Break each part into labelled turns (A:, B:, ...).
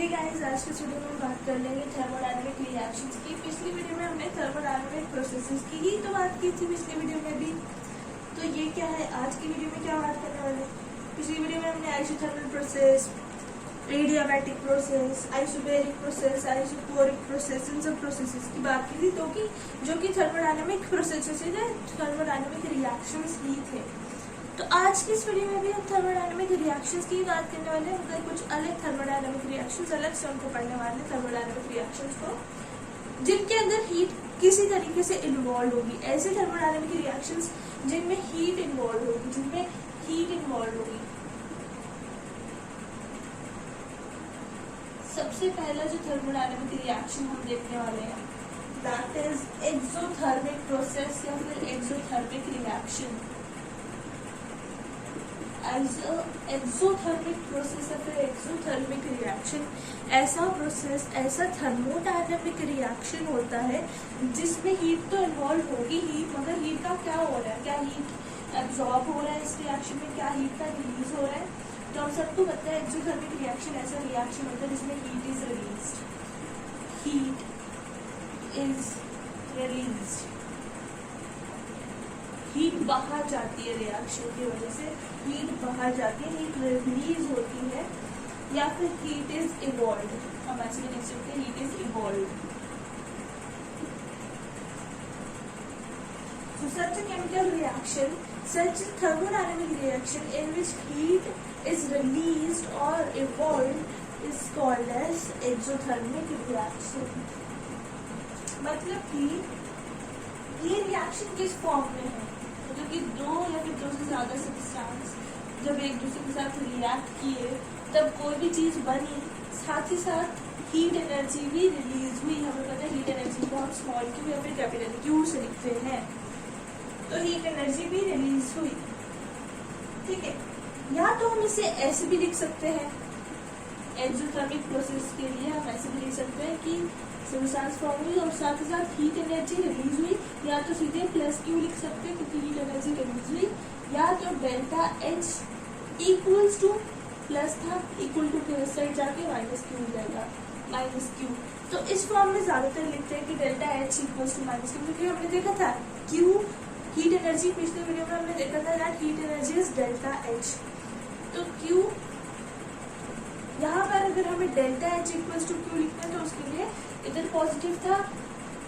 A: Hey guys, आज के video में हम बात कर लेंगे थर्मोडायनामिक रिएक्शंस की। पिछली वीडियो में हमने थर्मोडायनामिक प्रोसेसेस की ही तो बात की थी पिछली वीडियो में भी। तो ये क्या है, आज की वीडियो में क्या बात करने वाले हैं। पिछली वीडियो में हमने isothermal process, adiabatic process, isobaric process, isoporic process, इन सब प्रोसेसेस की बात की थी जो कि थर्मोडायनामिक प्रोसेसेस है, थर्मोडायनामिक रिएक्शंस ही थे। तो आज की इस वीडियो में भी हम थर्मोडायनामिक रिएक्शंस की बात करने वाले हैं, मगर कुछ अलग थर्मोडायनामिक रिएक्शंस अलग से उनको पढ़ने वाले हैं थर्मोडायनामिक रिएक्शंस को, जिनके अंदर हीट किसी तरीके से इन्वॉल्व होगी। ऐसे थर्मोडायनामिक रिएक्शंस जिनमें हीट इन्वॉल्व होगी, सबसे पहला जो थर्मोडायनामिक रिएक्शन हम देखने वाले हैं दैट इज एक्सोथर्मिक प्रोसेस या फिर एक्सोथर्मिक रिएक्शन। एक्सोथर्मिक प्रोसेस या फिर एक्सोथर्मिक रिएक्शन ऐसा प्रोसेस, ऐसा थर्मोडायनामिक रिएक्शन होता है जिसमें हीट तो इन्वॉल्व होगी ही, मगर हीट का क्या हो रहा है, क्या हीट एब्जॉर्ब हो रहा है इस रिएक्शन में, क्या हीट का रिलीज हो रहा है। तो हम सबको पता है एक्सोथर्मिक रिएक्शन ऐसा रिएक्शन होता है जिसमें हीट इज रिलीज्ड, हीट बाहर जाती है रिएक्शन की वजह से, हीट बाहर जाती है, हीट रिलीज होती है, या फिर हीट इज इवॉल्व्ड। हम ऐसे भी लिख सकते हैं heat is evolved. So such a chemical reaction, such a thermodynamic reaction in which heat is released or evolved is called as exothermic reaction। मतलब कि ये रिएक्शन किस फॉर्म में है, मतलब कि दो या फिर दो से ज्यादा सब्सटेंस जब एक दूसरे के साथ रिएक्ट किए तब कोई भी चीज बनी, साथ ही साथ हीट एनर्जी भी रिलीज हुई। हमें पता है हीट एनर्जी को हम स्मॉल क्यू या फिर कैपिटल क्यू से लिखते हैं, तो हीट एनर्जी भी रिलीज हुई। ठीक है, या तो हम इसे ऐसे भी लिख सकते हैं, एक्सोथर्मिक प्रोसेस के लिए हम ऐसे भी लिख सकते हैं कि सब्सटेंस फॉर्म हुई और साथ ही साथ हीट एनर्जी रिलीज हुई, या तो सीधे प्लस क्यू लिख सकते हैं क्योंकि हीट एनर्जी रिलीज हुई, या तो delta H equals two plus था, इक्वल टू के साइड जाके माइनस क्यू हो जाएगा, माइनस क्यू। तो इस फॉर्म में ज्यादातर लिखते हैं कि delta H equals to minus Q, क्योंकि हमने देखा था क्यू हीट एनर्जी, पिछले वीडियो में हमने देखा था that heat energy is delta H. तो क्यू यहाँ पर अगर हमें delta H equals to Q लिखना है तो उसके लिए इधर पॉजिटिव था,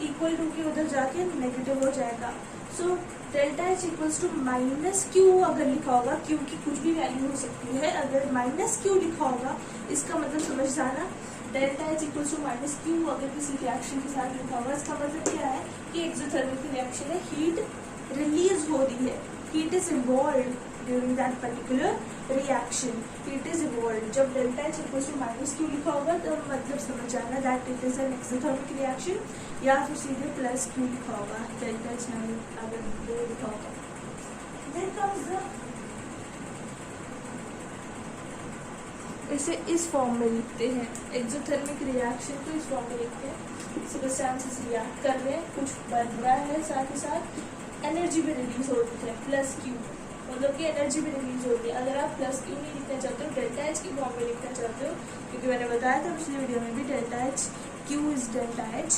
A: इक्वल टू के उधर जाके नेगेटिव हो जाएगा। So delta H equals to minus Q अगर लिखा होगा, क्यू की कुछ भी वैल्यू हो सकती है, अगर माइनस क्यू लिखा होगा इसका मतलब समझ जाना, delta H equals to minus Q अगर किसी रिएक्शन के साथ लिखा होगा इसका मतलब क्या है कि एक्सोथर्मिक रिएक्शन है, हीट रिलीज हो रही है, heat is evolved during that particular reaction, heat is evolved. जब delta H equals to minus Q लिखा होगा तो मतलब समझ जाना that it is an exothermic reaction, या फिर सीधे प्लस क्यू लिखा होगा, डेल्टा एच नहीं अगर लिखा होगा। Then comes the इसे इस फॉर्म में लिखते हैं, एक्सोथर्मिक रिएक्शन को इस फॉर्म में लिखते हैं। सब्सटेंसेस रिएक्ट कर रहे हैं, कुछ बन रहा है, साथ ही साथ एनर्जी भी रिलीज हो रही है, प्लस क्यू, मतलब कि एनर्जी भी रिलीज हो रही है। अगर आप प्लस क्यू नहीं लिखना चाहते हो, डेल्टा एच की फॉर्म में लिखना चाहते हो, क्योंकि मैंने बताया था पिछले वीडियो में भी delta H, Q is delta H,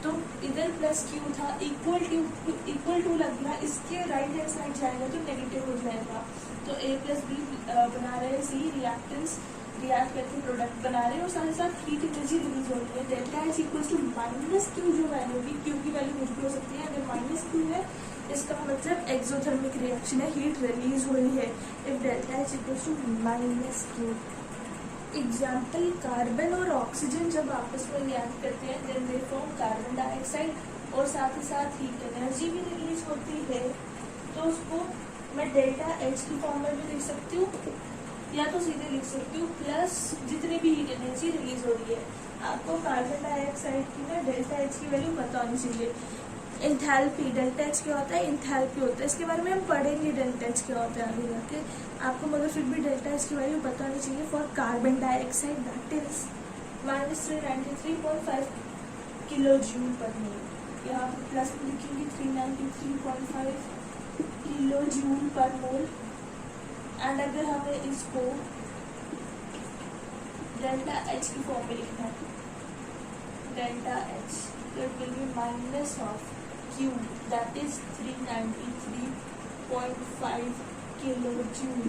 A: तो इधर प्लस क्यू था, इक्वल टू लग गया, इसके राइट हैंड साइड जाएगा तो नेगेटिव हो जाएगा। तो ए प्लस बी बना रहे हैं, सी रिएक्टेंस रिएक्ट करके प्रोडक्ट बना रहे हैं और साथ ही साथ हीट एनर्जी रिलीज हो रही है। Delta H equals to minus Q जो वैल्यू होगी, क्यू की वैल्यू कुछ भी हो सकती है, अगर माइनस क्यू है इसका मतलब एक्सोथर्मिक रिएक्शन है, हीट रिलीज हो रही है। If delta H equals to minus Q, example carbon और ऑक्सीजन जब आपस में रिएक्ट करते हैं then they form carbon dioxide, और साथ ही साथ हीट एनर्जी भी रिलीज होती है। तो उसको मैं डेल्टा एच की फॉर्म में भी लिख सकती हूँ, या तो सीधे लिख सकती हूँ प्लस जितनी भी हीट एनर्जी रिलीज हो रही है। आपको कार्बन डाइऑक्साइड की ना डेल्टा एच की वैल्यू पता होनी चाहिए। एंथैल्पी, डेल्टा एच क्या होता है, एंथैल्पी होता है, इसके बारे में हम पढ़ेंगे डेल्टा एच क्या होता है आगे जाके आपको, मगर फिर भी डेल्टा एच की वैल्यू पता होनी चाहिए। For carbon dioxide that is -393.5 kilo joule per mole, यहाँ पर प्लस में लिखेंगे 393.5 kilo joule per mole. And अगर हमें इसको डेल्टा एच की फॉर्म में लिखना है, डेल्टा एच, तो it will be minus of Q that is 393.5 kilo joule.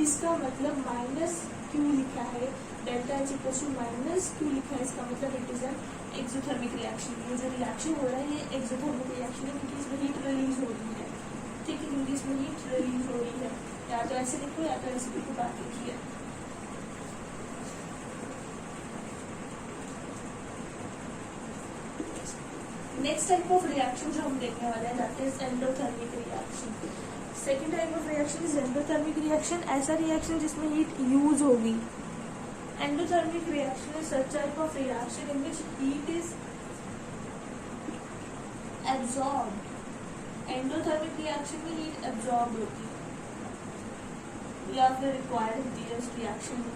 A: इसका मतलब माइनस क्यू लिखा है, delta H equal to minus Q लिखा है, इसका मतलब it is an exothermic reaction. ये जो रिएक्शन हो रहा है ये एक्सोथर्मिक रिएक्शन है क्योंकि इसमें हीट रिलीज हो रही है, ठीक है, क्योंकि इसमें हीट रिलीज हो रही है। या तो ऐसे लिखो या तो ऐसे लिखो, बात लिखिए। नेक्स्ट टाइप ऑफ रिएक्शन जो हम देखने वाले हैं that is endothermic reaction. Second type of reaction is endothermic reaction, ऐसा रिएक्शन जिसमें हीट यूज होगी। Endothermic reaction is such type of reaction in which heat is absorbed. Endothermic reaction में heat absorb होती है या फिर रिक्वायर्ड होती है उस रिएक्शन में।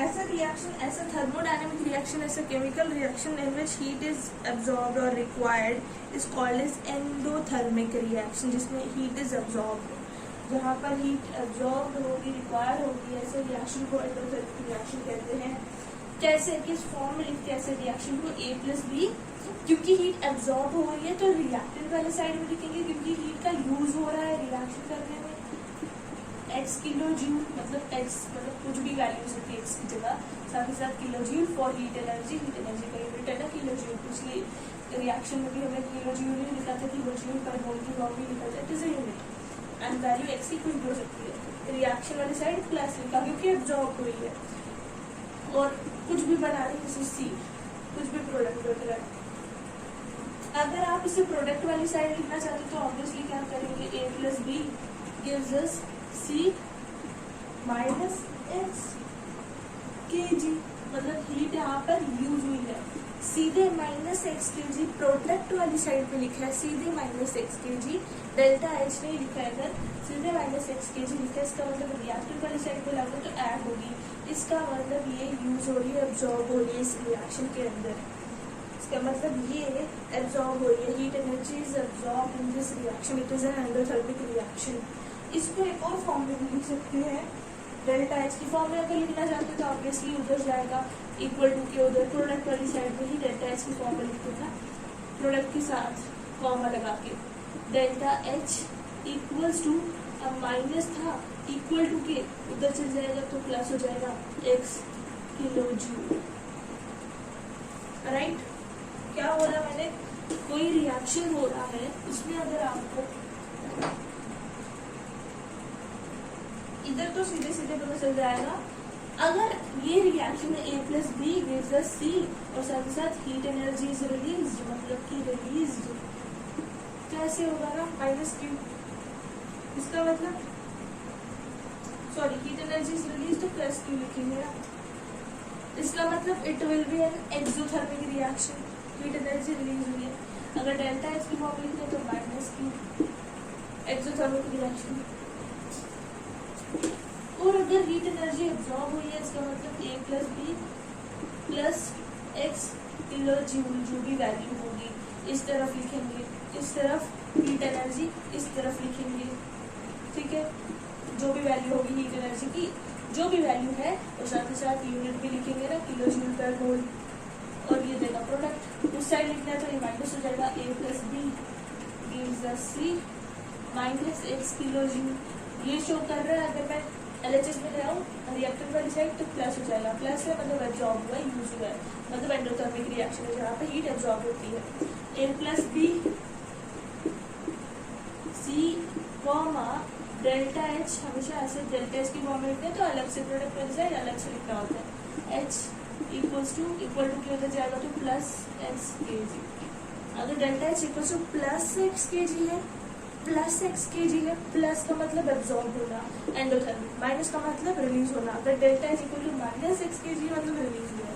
A: ऐसा रिएक्शन, ऐसा थर्मोडायनेमिक रिएक्शन, ऐसा chemical reaction in which heat is absorbed और required is called as endothermic reaction, जिसमें हीट इज एब्जॉर्ब्ड। जहाँ पर हीट एब्जॉर्ब्ड होगी, रिक्वायर होगी, ऐसे रिएक्शन को एंडोथर्मिक रिएक्शन कहते हैं। कैसे, किस फॉर्म में लिखते हैं ऐसे रिएक्शन को? A+B, क्योंकि हीट एब्जॉर्ब हो रही है तो रिएक्टेंट वाले साइड में लिखेंगे क्योंकि हीट का यूज हो रहा है रिएक्शन करने में। x किलो जूल, मतलब x मतलब कुछ भी वैल्यू होती है x की जगह, साथ ही साथ kilo joule for heat energy का यूनिट है ना किलो जूल। पिछली रिएक्शन में भी हमने किलो जूल ही लिखा था, किलो जूल पर मोल की फॉर्म भी लिखा था, it is a unit and value x की कुछ भी हो सकती है। रिएक्शन वाली साइड प्लस लिखा क्योंकि एब्जॉर्ब हुई है, और कुछ भी बना रहे हैं जैसे सी, कुछ भी प्रोडक्ट वगैरह। अगर आप इसे प्रोडक्ट वाली साइड लिखना चाहते हो तो ऑब्वियसली क्या करेंगे, A+B gives us C minus X kg, मतलब हीट यहाँ पर यूज हुई है। सीधे -x kg प्रोडक्ट वाली साइड पे लिखा है, सीधे -x kg, डेल्टा एच नहीं लिखा है, इधर सीधे -x kg लिखा है। इसका मतलब रिएक्टेंट वाली साइड पे लागू तो ऐड होगी, इसका मतलब ये यूज हो रही है, एब्जॉर्ब हो रही है इस रिएक्शन के अंदर। इसका मतलब ये एब्जॉर्ब हो रही है, heat energy is absorb in this reaction, it is an endothermic reaction. इसको एक और फॉर्म में भी लिख सकते हैं, डेल्टा एच की फॉर्म में अगर लिखना चाहते हो तो ऑब्वियसली उधर जाएगा इक्वल टू के उधर प्रोडक्ट वाली साइड में ही डेल्टा एच की फॉर्म में लिखते था, प्रोडक्ट के साथ कॉमा लगा के डेल्टा एच इक्वल्स टू, अब माइनस था इक्वल टू के उधर चल जाएगा तो प्लस हो जाएगा x किलो जूल। राइट, क्या हो रहा है, मैंने कोई रिएक्शन हो रहा है उसमें अगर आपको इधर तो सीधे सीधे पता चल जाएगा, अगर ये रिएक्शन में A+B gives us C और साथ ही साथ हीट एनर्जी इज रिलीज्ड, मतलब कि रिलीज्ड कैसे होगा ना, -Q, इसका मतलब sorry heat energy is released तो +Q लिखेंगे ना, इसका मतलब it will B N exothermic reaction, heat energy release हुई है। अगर डेल्टा एच की फॉर्म लिखते तो -Q, एक्सोथर्मिक रिएक्शन। और अगर हीट एनर्जी एब्जॉर्ब हुई है इसका मतलब A+B plus x kilo joule, जो भी वैल्यू होगी इस तरफ लिखेंगे, इस तरफ हीट एनर्जी इस तरफ लिखेंगे, ठीक है, जो भी वैल्यू होगी हीट एनर्जी की, जो भी वैल्यू है, और साथ ही साथ यूनिट भी लिखेंगे ना, किलो जूल पर मोल, और ये देगा प्रोडक्ट। उस साइड लिखना है तो ये माइनस हो जाएगा, A+B gives us C minus x kilo joule. ये शो कर रहा है अगर मैं LHS में ले आऊँ रिएक्टेंट वाली साइड तो प्लस हो जाएगा, प्लस है मतलब एब्जॉर्ब हुआ है, यूज हुआ है, मतलब एंडोथर्मिक रिएक्शन है जहाँ पे हीट एब्जॉर्ब होती है। A+B C comma delta H, हमेशा ऐसे डेल्टा एच की फॉर्म में लिखते हैं तो अलग से प्रोडक्ट वाली साइड अलग से लिखना होता है। H इक्वल टू के उधर जाएगा तो +x kg। अगर delta H equal to +x kg है, +x kg है, प्लस का मतलब एब्जॉर्ब होना एंडोथर्मिक, माइनस का मतलब रिलीज होना। अगर delta H equal to -x kg मतलब रिलीज हुआ है,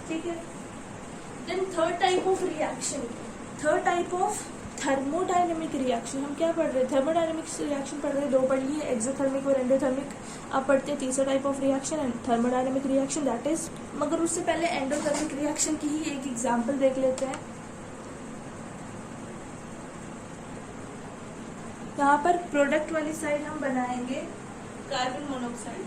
A: ठीक है। Then third type of reaction, third type of thermodynamic reaction. हम क्या पढ़ रहे हैं, थर्मोडायनेमिक रिएक्शन पढ़ रहे हैं, दो पढ़ लिए, एक्सोथर्मिक और एंडोथर्मिक। अब पढ़ते हैं तीसरा type of reaction and thermodynamic reaction, that is, मगर उससे पहले एंडोथर्मिक रिएक्शन की ही एक एग्जांपल देख लेते हैं। यहाँ पर प्रोडक्ट वाली साइड हम बनाएंगे कार्बन मोनोऑक्साइड,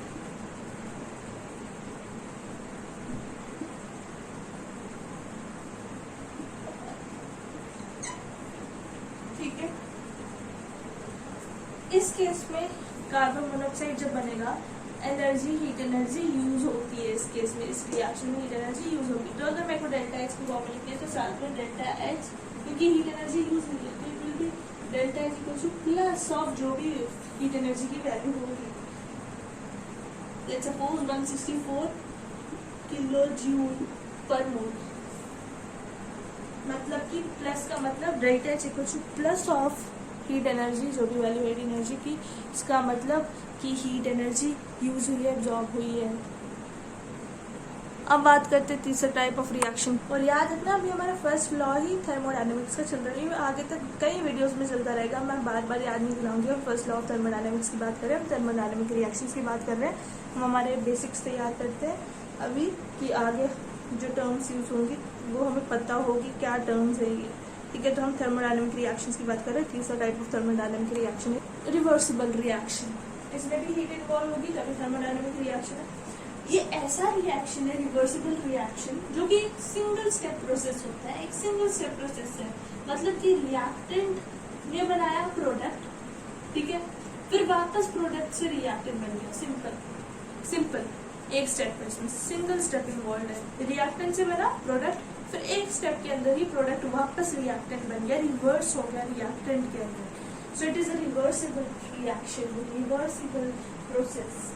A: ठीक है। इस केस में कार्बन मोनोऑक्साइड जब बनेगा, एनर्जी, हीट एनर्जी यूज होती है इस केस में, इस रिएक्शन में हीट एनर्जी यूज होगी। तो अगर मेरे को डेल्टा एच की फॉर्मूला लिखनी है तो साथ में डेल्टा एच, क्योंकि हीट एनर्जी यूज नहीं होती, it will be delta H equal to plus of जो भी हीट एनर्जी की वैल्यू होगी। Let's suppose 164 kilojoule per mole, मतलब कि प्लस का मतलब delta H equal to plus of heat energy, जो भी वैल्यू हीट एनर्जी की, इसका मतलब कि हीट एनर्जी यूज हुई है, एब्जॉर्ब हुई है। अब बात करते हैं तीसरा टाइप ऑफ रिएक्शन। और याद रखना अभी हमारा फर्स्ट लॉ ही थर्मोडायनेमिक्स का चल रहा है, आगे तक कई वीडियोस में चलता रहेगा, मैं बार बार याद नहीं दिलाऊंगी। और फर्स्ट लॉ ऑफ थर्मोडायनेमिक्स की बात करें, हम थर्मोडायनेमिक रिएक्शंस की बात कर रहे हैं, हम हमारे बेसिक्स तैयार करते हैं अभी कि आगे जो टर्म्स यूज होंगी वो हमें पता होगी क्या टर्म्स है ये, ठीक है। तो हम थर्मोडायनेमिक रिएक्शंस की बात कर रहे हैं। तीसरा टाइप ऑफ थर्मोडायनेमिक रिएक्शन है रिवर्सिबल रिएक्शन, इसमें भी हीट इन्वॉल्व होगी तभी थर्मोडायनेमिक रिएक्शन है। ये ऐसा रिएक्शन है, रिवर्सिबल रिएक्शन, जो कि एक सिंगल स्टेप प्रोसेस होता है, एक सिंगल स्टेप प्रोसेस है। मतलब कि रिएक्टेंट ने बनाया प्रोडक्ट, ठीक है, फिर वापस प्रोडक्ट से रिएक्टेंट बन गया। सिंपल सिंपल एक स्टेप में, सिंगल स्टेप इन्वॉल्व है। रिएक्टेंट से बना प्रोडक्ट, फिर एक स्टेप के अंदर ही प्रोडक्ट वापस रिएक्टेंट बन गया, रिवर्स हो गया रिएक्टेंट के अंदर। So it is a reversible reaction, reversible process.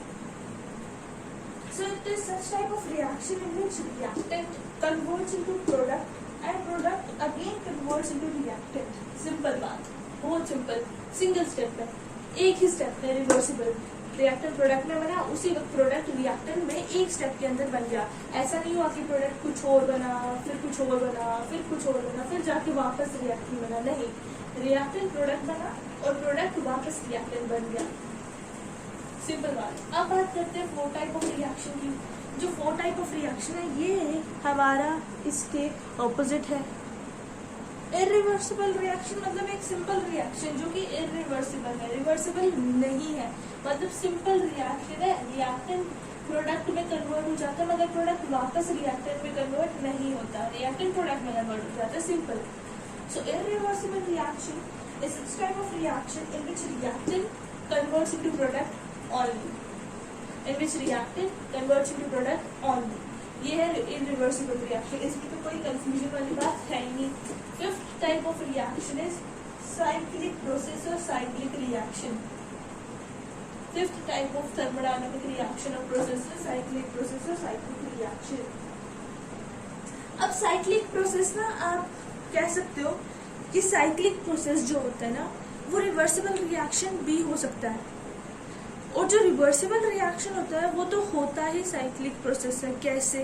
A: So it is such type of reaction in which reactant converts into product and product again converts into reactant. Simple बात, बहुत simple, single step है, एक ही step है। Reversible reactant product में बना, उसी वक्त product reactant में एक स्टेप के अंदर बन गया। ऐसा नहीं हुआ कि प्रोडक्ट कुछ और बना, फिर कुछ और बना, फिर कुछ और बना, फिर जाके वापस रिएक्टेंट बना, नहीं, रिएक्टेंट प्रोडक्ट बना और प्रोडक्ट वापस रिएक्टेंट बन गया। सिंपल बात। अब बात करते हैं 4 टाइप ऑफ रिएक्शन की। जो 4 टाइप ऑफ रिएक्शन है ये हमारा इसके ऑपोजिट है। इरिवर्सिबल रिएक्शन मतलब एक सिंपल रिएक्शन जो कि इरिवर्सिबल है, रिवर्सिबल नहीं है, मतलब सिंपल रिएक्शन है, रिएक्टेंट प्रोडक्ट में कन्वर्ट हो जाता है मगर प्रोडक्ट वापस रिएक्टेंट में कन्वर्ट नहीं होता, रिएक्टेंट प्रोडक्ट में कन्वर्ट हो जाता है, simple. So irreversible reaction is such type of reaction in which reactant converts into product only, in which reactant converts into product only. ये है irreversible reaction, इसमें तो कोई कंफ्यूजन वाली बात है ही नहीं। 5th type of reaction is cyclic process or cyclic reaction. 5th type of thermodynamic reaction or process is cyclic process or cyclic reaction. अब cyclic process ना आप कह सकते हो कि cyclic process जो होता है ना वो reversible reaction भी हो सकता है, और जो रिवर्सिबल रिएक्शन होता है वो तो होता ही साइक्लिक प्रोसेस है। कैसे?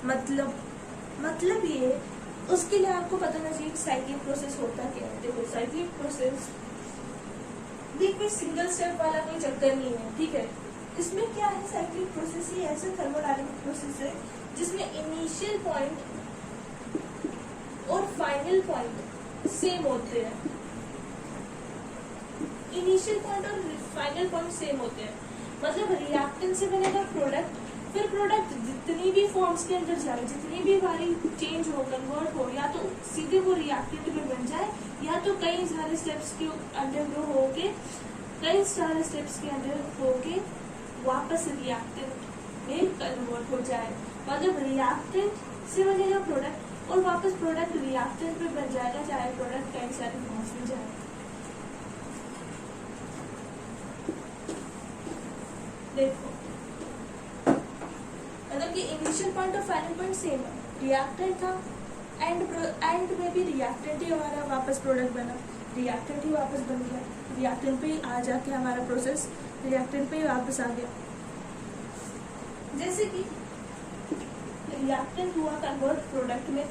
A: मतलब ये, उसके लिए आपको पता होना चाहिए साइक्लिक प्रोसेस होता क्या है। देखो साइक्लिक प्रोसेस भी कोई सिंगल स्टेप वाला कोई चक्कर नहीं है, ठीक है। इसमें क्या है, साइक्लिक प्रोसेस ही ऐसा थर्मोडायनेमिक प्रोसेस है जिसमें इनिशियल पॉइंट और फाइनल पॉइंट सेम होते हैं। इनिशियल पॉइंट और फाइनल पॉइंट सेम होते हैं, मतलब रिएक्टेंट से बनेगा प्रोडक्ट, फिर प्रोडक्ट जितनी भी फॉर्म्स के अंदर जाए, जितनी भी बारी चेंज हो, कन्वर्ट हो, या तो सीधे वो रिएक्टेंट में बन जाए या तो कई सारे स्टेप्स के अंडरगो होके, कई सारे स्टेप्स के अंडर होके वापस रिएक्टेंट में कन्वर्ट हो जाए। मतलब रिएक्टेंट से बनेगा प्रोडक्ट और वापस प्रोडक्ट रिएक्टेंट में बन जाएगा, चाहे प्रोडक्ट कई सारे फॉर्म्स में जाए। देखो मतलब कि इनिशियल पॉइंट और फाइनल पॉइंट सेम है, रिएक्टेंट था, एंड में भी रिएक्टेंट ही हमारा वापस प्रोडक्ट बना, रिएक्टेंट ही वापस बन गया, रिएक्टेंट पे ही आ जाके हमारा प्रोसेस रिएक्टेंट पे ही वापस आ गया। जैसे कि रिएक्टेंट हुआ कन्वर्ट प्रोडक्ट में,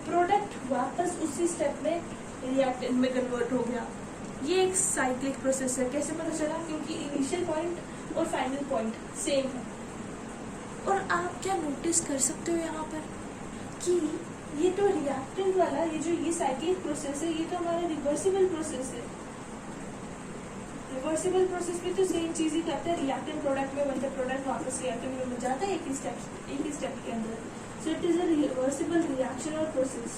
A: प्रोडक्ट वापस उसी स्टेप में रिएक्टेंट में कन्वर्ट हो गया। ये एक साइक्लिक प्रोसेस है। कैसे पता चला? क्योंकि इनिशियल पॉइंट और फाइनल पॉइंट सेम है। और आप क्या नोटिस कर सकते हो यहाँ पर कि ये तो रिएक्टेंट वाला, ये जो ये साइक्लिक प्रोसेस है, ये तो हमारा रिवर्सिबल प्रोसेस है। रिवर्सिबल प्रोसेस में तो सेम चीज ही करते हैं, रिएक्टेंट प्रोडक्ट में बनता है, प्रोडक्ट वापस रिएक्टेंट में बन जाता है एक ही स्टेप के अंदर। So it is a reversible reaction और प्रोसेस।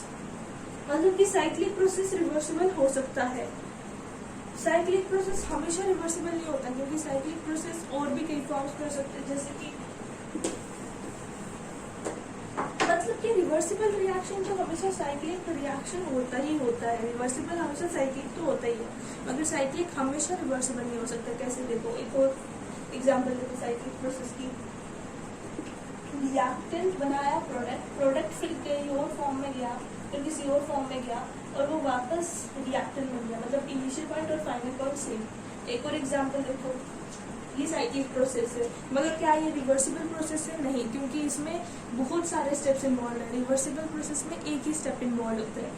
A: मतलब कि साइक्लिक प्रोसेस रिवर्सिबल हो सकता है, साइक्लिक प्रोसेस हमेशा रिवर्सिबल नहीं होता, क्योंकि साइक्लिक प्रोसेस और भी कई फॉर्म्स कर सकते हैं, जैसे कि मतलब कि रिवर्सिबल रिएक्शन तो हमेशा साइक्लिक रिएक्शन होता ही होता है, रिवर्सिबल हमेशा साइक्लिक तो होता ही है, मगर साइक्लिक हमेशा रिवर्सिबल नहीं हो सकता। कैसे देखो, एक और एग्जांपल देखो साइक्लिक प्रोसेस की। रिएक्टेंट बनाया प्रोडक्ट फिर कहीं और फॉर्म में गया, फिर किसी और फॉर्म में गया और वो वापस रिएक्टेंट बन गया, मतलब इनिशियल पॉइंट और फाइनल पॉइंट सेम। एक और एग्जांपल देखो, ये साइक्लिक प्रोसेस है, मगर क्या ये रिवर्सिबल प्रोसेस है? नहीं, क्योंकि इसमें बहुत सारे स्टेप्स इन्वॉल्व है। रिवर्सिबल प्रोसेस में एक ही स्टेप इन्वॉल्व होता है।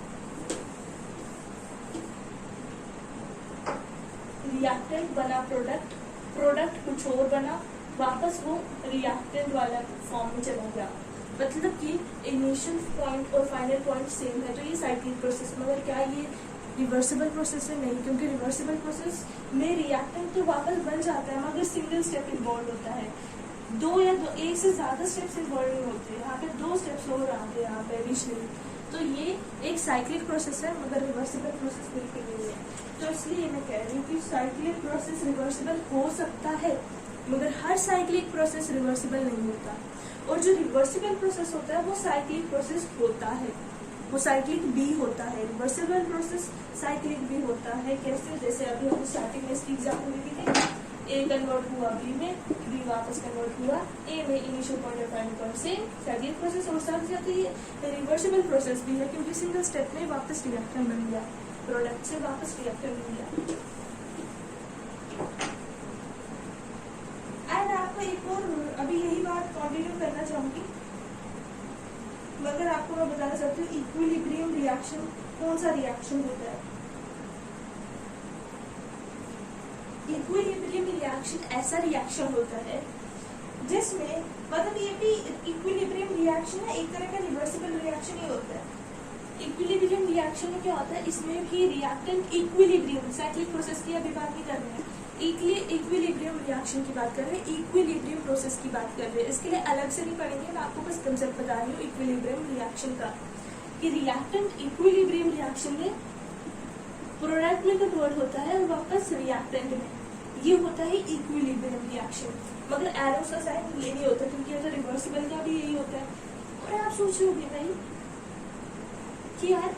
A: रिएक्टेंट बना प्रोडक्ट कुछ और बना, वापस वो रिएक्टेंट वाला फॉर्म में चला गया, मतलब कि इनिशियल पॉइंट और फाइनल पॉइंट सेम है, तो ये साइक्लिक प्रोसेस। मगर क्या ये रिवर्सिबल प्रोसेस है? नहीं, क्योंकि रिवर्सिबल प्रोसेस में रिएक्टेंट तो वापस बन जाता है, मगर सिंगल स्टेप इन्वॉल्व होता है, एक से ज्यादा स्टेप्स इन्वॉल्व नहीं होते। यहाँ पे 2 स्टेप्स और आते हैं यहाँ पे एडिशनली, तो ये एक साइक्लिक प्रोसेस है, मगर रिवर्सिबल प्रोसेस बिल्कुल नहीं है। तो इसलिए मैं कह रही हूँ कि साइक्लिक प्रोसेस रिवर्सिबल हो सकता है, मगर हर साइक्लिक प्रोसेस रिवर्सिबल नहीं होता। और जो रिवर्सिबल प्रोसेस होता है वो साइक्लिक प्रोसेस होता है, वो साइक्लिक भी होता है। रिवर्सिबल प्रोसेस साइक्लिक भी होता है। कैसे? जैसे अभी हम स्टार्टिंग में इसकी एग्जाम्पल देखे थे, ए कन्वर्ट हुआ बी में, बी वापस कन्वर्ट हुआ ए में, इनिशियल पॉइंट और final point same, cyclic process. और साथ साथ ये रिवर्सिबल प्रोसेस भी है, क्योंकि सिंगल स्टेप में वापस रिएक्टेंट बन गया, प्रोडक्ट से वापस रिएक्टेंट बन गया। एंड आपको एक और अभी यही बात कंटिन्यू करना चाहूंगी, मगर आपको मैं बताना चाहती हूँ इक्विलिब्रियम रिएक्शन कौन सा रिएक्शन होता है। इक्विलिब्रियम रिएक्शन ऐसा रिएक्शन होता है जिसमें, मतलब ये भी इक्विलिब्रियम रिएक्शन है, एक तरह का रिवर्सिबल रिएक्शन ही होता है। इक्विलिब्रियम रिएक्शन में क्या होता है, इसमें भी रिएक्टेंट इक्विलिब्रियम, साइक्लिक प्रोसेस की अभी बात नहीं कर रहे हैं, इक्विलिब्रियम रिएक्शन की बात कर रहे हैं, इक्विलिब्रियम प्रोसेस की बात कर रहे हैं। इसके लिए अलग से नहीं पढ़ेंगे, मैं आपको बस कंसेप्ट बता रही हूँ इक्विलिब्रियम रिएक्शन का, कि रिएक्टेंट इक्विलिब्रियम रिएक्शन में प्रोडक्ट में कन्वर्ट होता है और वापस रिएक्टेंट में, ये होता है इक्विलिब्रियम रिएक्शन। मगर एरोस का साइन ये नहीं होता, क्योंकि अगर रिवर्सिबल का भी यही होता है। और आप सोच रहे होंगे भाई कि यार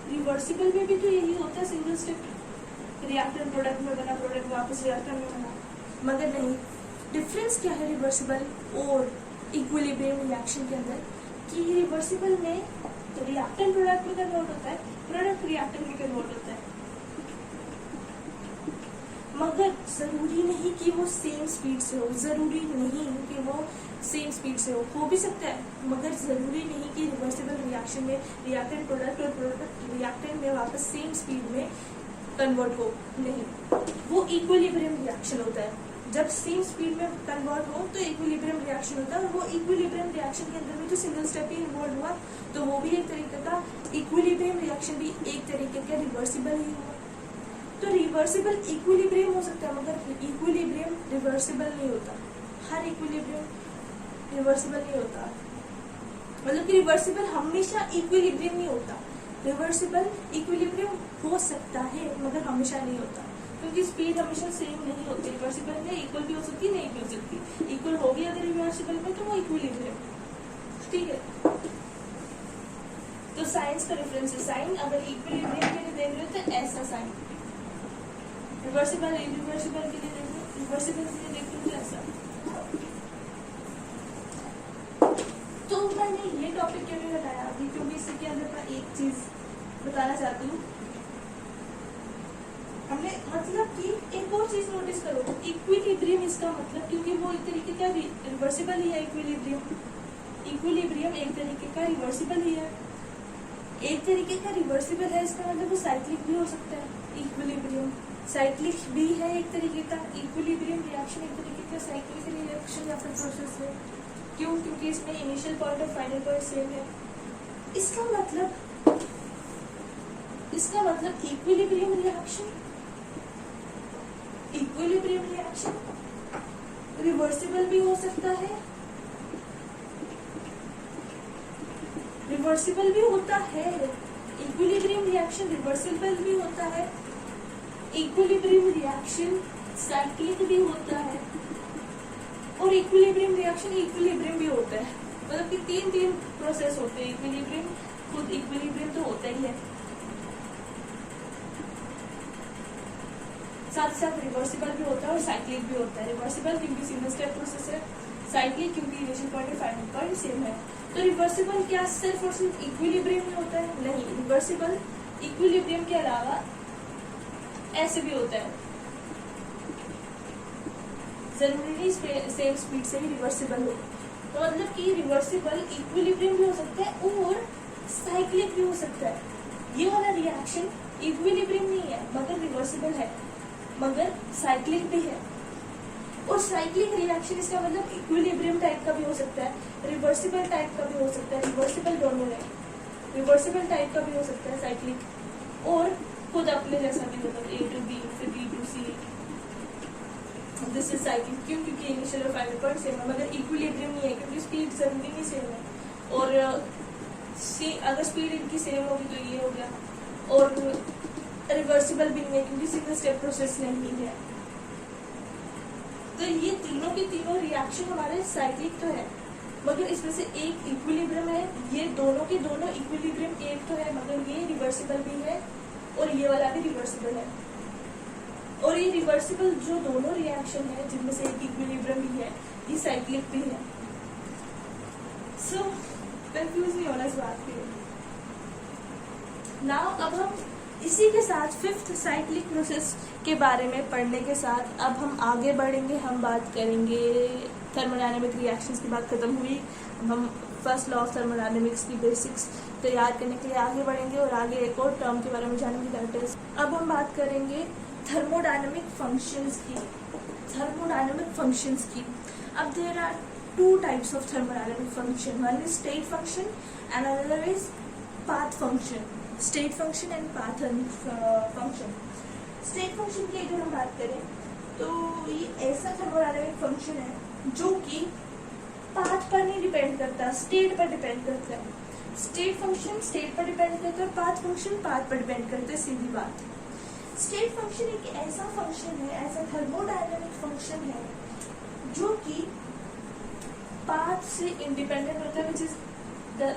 A: रिवर्सिबल में भी तो यही होता है, सिंगल स्टेप, रिएक्टेंट प्रोडक्ट में बना, प्रोडक्ट वापस रिएक्टेंट में बना, मगर नहीं। डिफरेंस क्या है रिवर्सिबल और इक्विलिब्रियम रिएक्शन के अंदर, कि रिवर्सिबल में रिएक्टेंट प्रोडक्ट में कन्वर्ट होता है, प्रोडक्ट रिएक्टेंट में कन्वर्ट होता है, मगर जरूरी नहीं कि वो सेम स्पीड से हो, जरूरी नहीं कि वो सेम स्पीड से हो भी सकता है, मगर जरूरी नहीं कि रिवर्सिबल रिएक्शन में रिएक्टेंट प्रोडक्ट और प्रोडक्ट रिएक्टेंट में वापस सेम स्पीड में कन्वर्ट हो, नहीं, वो इक्विलिब्रियम रिएक्शन होता है। जब सेम स्पीड में कन्वर्ट हो तो इक्विलिब्रियम रिएक्शन होता है, और वो इक्विलिब्रियम रिएक्शन के अंदर भी तो सिंगल स्टेप ही इन्वॉल्व हुआ, तो वो भी एक तरीके का इक्विलिब्रियम रिएक्शन भी एक तरीके का रिवर्सिबल ही हुआ। तो रिवर्सिबल इक्विलिब्रियम हो सकता है, मगर इक्विलिब्रियम रिवर्सिबल नहीं होता, हर इक्विलिब्रियम रिवर्सिबल नहीं होता, मतलब कि रिवर्सिबल हमेशा इक्विलिब्रियम नहीं होता। रिवर्सिबल इक्विलिब्रियम हो सकता है, मगर हमेशा नहीं होता, क्योंकि स्पीड हमेशा सेम नहीं होती। रिवर्सिबल में इक्वल भी हो सकती है, नहीं भी हो सकती। इक्वल होगी अगर रिवर्सिबल में, तो वो इक्विलिब्रियम, ठीक है। तो साइंस का डिफरेंस है, साइन अगर इक्विलिब्रियम के लिए देख रहे हो तो ऐसा साइन, रिवर्सिबल इरिवर्सिबल के लिए देख रहे हो, रिवर्सिबल के लिए देख रहे हो तो ऐसा। तो मैंने ये टॉपिक क्यों नहीं बताया अभी, क्योंकि इसके अंदर मैं एक चीज बताना चाहती हूँ। हमने मतलब कि एक और चीज नोटिस करो, इक्विलिब्रियम इसका मतलब, क्योंकि वो एक तरीके का रिवर्सिबल ही है, इक्विलिब्रियम एक तरीके का रिवर्सिबल ही है, एक तरीके का रिवर्सिबल है, इसका मतलब वो साइक्लिक भी हो सकता है। इक्विलिब्रियम साइक्लिक भी है एक तरीके का, इक्विलिब्रियम रिएक्शन एक तरीके का साइक्लिक रिएक्शन या फिर प्रोसेस है। क्यों? क्योंकि इसमें इनिशियल पॉइंट और फाइनल पॉइंट सेम है। इसका मतलब equilibrium reaction equilibrium reaction reversible भी हो सकता है, रिवर्सिबल भी होता है। इक्विलिब्रियम रिएक्शन रिवर्सिबल भी होता है, इक्विलिब्रियम रिएक्शन साइक्लिक भी होता है, और इक्विलिब्रियम रिएक्शन इक्विलिब्रियम भी होता है। मतलब कि तीन प्रोसेस होते हैं। इक्विलिब्रियम खुद इक्विलिब्रियम तो होता ही है, साथ साथ रिवर्सिबल भी होता है और साइक्लिक भी होता है। रिवर्सिबल क्योंकि सिंगल स्टेप प्रोसेस है, साइक्लिक क्योंकि इनिशियल पॉइंट और फाइनल पॉइंट सेम है। तो रिवर्सिबल क्या सिर्फ और सिर्फ इक्विलिब्रियम में होता है? नहीं, रिवर्सिबल इक्विलिब्रियम के अलावा ऐसे भी होता है। जरूरी नहीं सेम स्पीड से ही रिवर्सिबल हो। तो मतलब कि रिवर्सिबल इक्विलिब्रियम भी हो सकता है और साइक्लिक भी हो सकता है। ये वाला रिएक्शन इक्विलिब्रियम नहीं है मगर रिवर्सिबल है, मगर साइक्लिक भी है। और साइक्लिक रिएक्शन इसका मतलब इक्विलिब्रियम टाइप का भी हो सकता है, रिवर्सिबल टाइप का भी हो सकता है। रिवर्सिबल दोनों है, रिवर्सिबल टाइप का भी हो सकता है साइक्लिक, और खुद अपने जैसा भी, मतलब A to B फिर B to C। This is cyclic क्यों? क्योंकि इनिशियल और फाइनल पॉइंट सेम है, मगर इक्विलिब्रियम नहीं है क्योंकि स्पीड जरूरी नहीं सेम है। और अगर स्पीड इनकी सेम होगी तो ये हो गया। और रिवर्सिबल भी नहीं है क्योंकि सिंगल स्टेप प्रोसेस नहीं है। तो ये तीनों के तीनों रिएक्शन हमारे साइक्लिक तो है, मगर इसमें से एक इक्विलिब्रियम है। ये दोनों के दोनों इक्विलिब्रियम एक तो है, मगर ये रिवर्सिबल भी है और ये वाला भी रिवर्सिबल है। और ये रिवर्सिबल जो दोनों रिएक्शन है जिनमें से एक इक्विलिब्रियम भी है, ये साइक्लिक भी है। सो कंफ्यूज नहीं होना इस बात के। नाउ अब हम इसी के साथ फिफ्थ साइक्लिक प्रोसेस के बारे में पढ़ने के साथ अब हम आगे बढ़ेंगे। हम बात करेंगे थर्मोडायनेमिक रिएक्शंस की बात खत्म हुई। अब हम फर्स्ट लॉ ऑफ थर्मोडायनेमिक्स की बेसिक्स तैयार करने के लिए आगे बढ़ेंगे और आगे एक और टर्म के बारे में जानेंगे, दैट इज अब हम बात करेंगे थर्मोडायनेमिक फंक्शंस की। थर्मोडायनेमिक फंक्शंस की अब there are two types of thermodynamic function, one is state function and another is path function. State function and path function. State function की अगर हम बात करें तो ये ऐसा थर्मोडायनेमिक फंक्शन है जो कि पाथ पर नहीं डिपेंड करता, स्टेट पर डिपेंड करता है। स्टेट फंक्शन स्टेट पर डिपेंड करता है, पाथ फंक्शन पाथ पर डिपेंड करता है, सीधी बात। स्टेट फंक्शन एक ऐसा फंक्शन है, ऐसा थर्मोडायनेमिक फंक्शन है जो कि पाथ से इंडिपेंडेंट होता है,